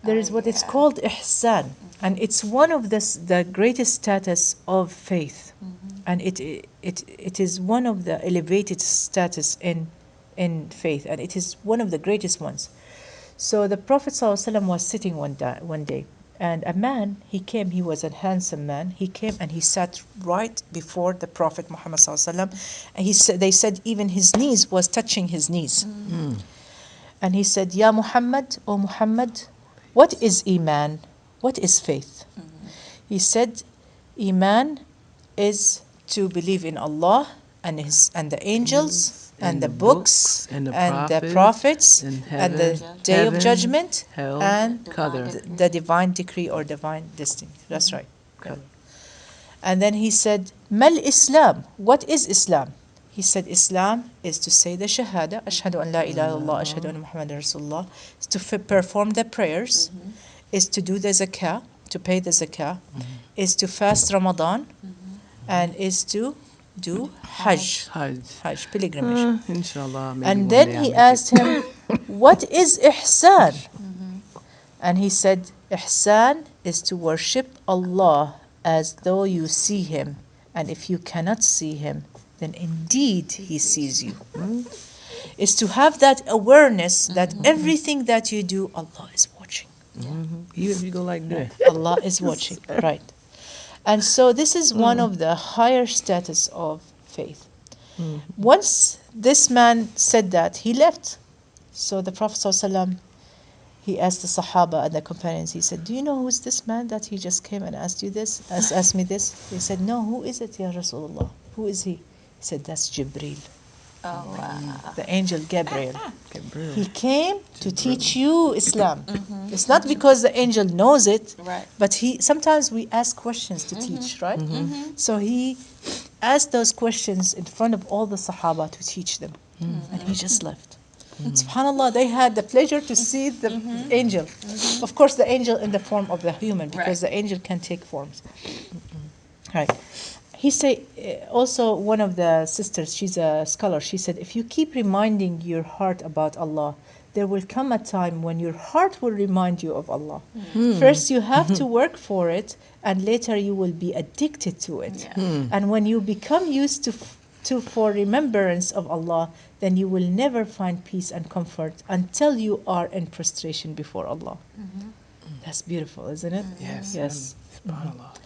there is what it's called Ihsan, and it's one of the greatest status of faith, and it is one of the elevated status in faith, and it is one of the greatest ones. So the Prophet ﷺ was sitting one day, and a man, he was a handsome man, he came and he sat right before the Prophet Muhammad ﷺ, and they said even his knees was touching his knees. And he said, Ya Muhammad, O Muhammad, what is Iman? What is faith? He said, Iman is to believe in Allah and the angels and the books and the prophets and the day of judgment and the divine decree or divine destiny. That's right. And then he said, Mal Islam? What is Islam? He said, Islam is to say the Shahada, Ashhadu an la ilaha illallah, Ashhadu anna Muhammadan Rasulullah, is to perform the prayers, is to do the zakah, to pay the zakah, is to fast Ramadan, and is to do Hajj, pilgrimage. Inshallah. And then he asked him, what is Ihsan? And he said, Ihsan is to worship Allah as though you see Him, and if you cannot see Him, then indeed He sees you. Is to have that awareness that everything that you do, Allah is watching. Even if you go like that. Allah is watching, right. And so this is one of the higher status of faith. Once this man said that, he left. So the Prophet ﷺ, he asked the Sahaba and the companions, he said, do you know who is this man that he just came and asked you this, asked me this? They said, no, who is it, Ya Rasulullah? Who is he? He said, that's Jibreel. Oh, wow. The angel Gabriel. He came to teach you Islam. It's not because the angel knows it, but sometimes we ask questions to teach, right? So he asked those questions in front of all the Sahaba to teach them. And he just left. SubhanAllah, they had the pleasure to see the angel. Of course, the angel in the form of the human, because the angel can take forms. Right. He said, also one of the sisters, she's a scholar, she said, if you keep reminding your heart about Allah, there will come a time when your heart will remind you of Allah. First, you have to work for it, and later you will be addicted to it. And when you become used to for remembrance of Allah, then you will never find peace and comfort until you are in prostration before Allah. That's beautiful, isn't it? Yes. Yes. SubhanAllah.